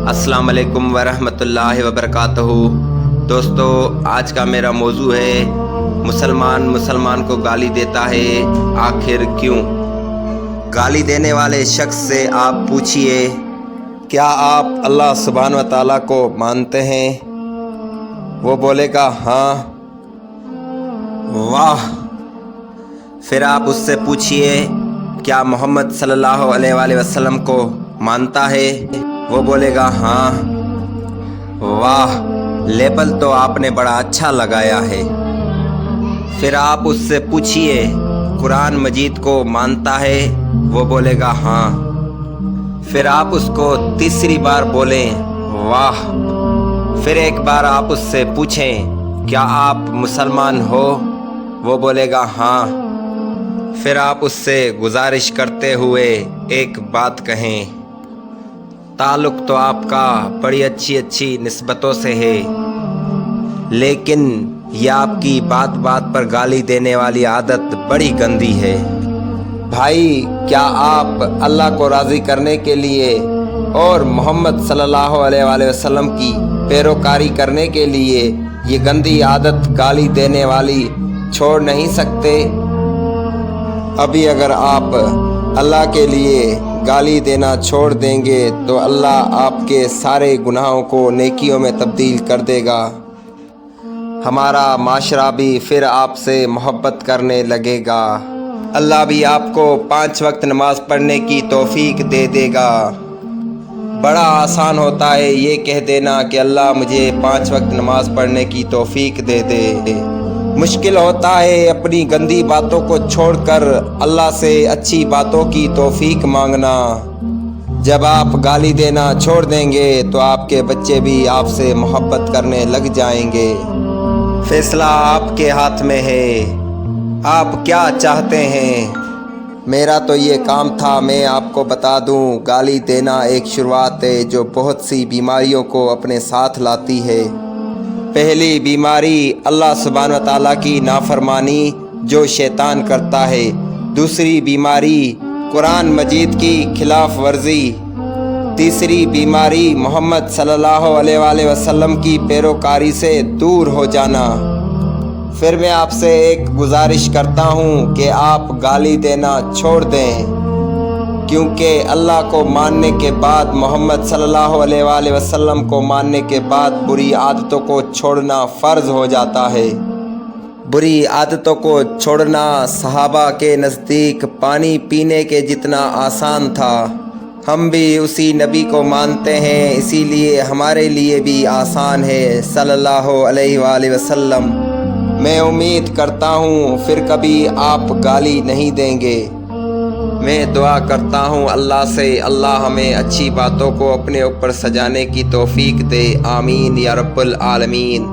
السلام علیکم ورحمۃ اللہ وبرکاتہ۔ دوستو، آج کا میرا موضوع ہے مسلمان کو گالی دیتا ہے، آخر کیوں؟ گالی دینے والے شخص سے آپ پوچھئے، کیا آپ اللہ سبحانہ و تعالیٰ کو مانتے ہیں؟ وہ بولے گا ہاں۔ واہ! پھر آپ اس سے پوچھئے، کیا محمد صلی اللہ علیہ وآلہ وسلم کو مانتا ہے؟ وہ بولے گا ہاں۔ واہ! لیبل تو آپ نے بڑا اچھا لگایا ہے۔ پھر آپ اس سے پوچھئے، قرآن مجید کو مانتا ہے؟ وہ بولے گا ہاں۔ پھر آپ اس کو تیسری بار بولیں، واہ! پھر ایک بار آپ اس سے پوچھیں، کیا آپ مسلمان ہو؟ وہ بولے گا ہاں۔ پھر آپ اس سے گزارش کرتے ہوئے ایک بات کہیں، تعلق تو آپ کا بڑی اچھی نسبتوں سے ہے، لیکن یہ آپ کی بات بات پر گالی دینے والی عادت بڑی گندی ہے۔ بھائی، کیا آپ اللہ کو راضی کرنے کے لیے اور محمد صلی اللہ علیہ وآلہ وسلم کی پیروکاری کرنے کے لیے یہ گندی عادت گالی دینے والی چھوڑ نہیں سکتے؟ ابھی اگر آپ اللہ کے لیے گالی دینا چھوڑ دیں گے تو اللہ آپ کے سارے گناہوں کو نیکیوں میں تبدیل کر دے گا۔ ہمارا معاشرہ بھی پھر آپ سے محبت کرنے لگے گا۔ اللہ بھی آپ کو 5 وقت نماز پڑھنے کی توفیق دے دے گا۔ بڑا آسان ہوتا ہے یہ کہہ دینا کہ اللہ مجھے 5 وقت نماز پڑھنے کی توفیق دے دے، مشکل ہوتا ہے اپنی گندی باتوں کو چھوڑ کر اللہ سے اچھی باتوں کی توفیق مانگنا۔ جب آپ گالی دینا چھوڑ دیں گے تو آپ کے بچے بھی آپ سے محبت کرنے لگ جائیں گے۔ فیصلہ آپ کے ہاتھ میں ہے، آپ کیا چاہتے ہیں؟ میرا تو یہ کام تھا میں آپ کو بتا دوں، گالی دینا ایک شروعات ہے جو بہت سی بیماریوں کو اپنے ساتھ لاتی ہے۔ پہلی بیماری اللہ سبحانہ و تعالیٰ کی نافرمانی جو شیطان کرتا ہے۔ دوسری بیماری قرآن مجید کی خلاف ورزی۔ تیسری بیماری محمد صلی اللہ علیہ وآلہ وسلم کی پیروکاری سے دور ہو جانا۔ پھر میں آپ سے ایک گزارش کرتا ہوں کہ آپ گالی دینا چھوڑ دیں، کیونکہ اللہ کو ماننے کے بعد، محمد صلی اللہ علیہ وآلہ وسلم کو ماننے کے بعد بری عادتوں کو چھوڑنا فرض ہو جاتا ہے۔ بری عادتوں کو چھوڑنا صحابہ کے نزدیک پانی پینے کے جتنا آسان تھا۔ ہم بھی اسی نبی کو مانتے ہیں، اسی لیے ہمارے لیے بھی آسان ہے صلی اللہ علیہ وآلہ وسلم۔ میں امید کرتا ہوں پھر کبھی آپ گالی نہیں دیں گے۔ میں دعا کرتا ہوں اللہ سے، اللہ ہمیں اچھی باتوں کو اپنے اوپر سجانے کی توفیق دے، آمین یا رب العالمین۔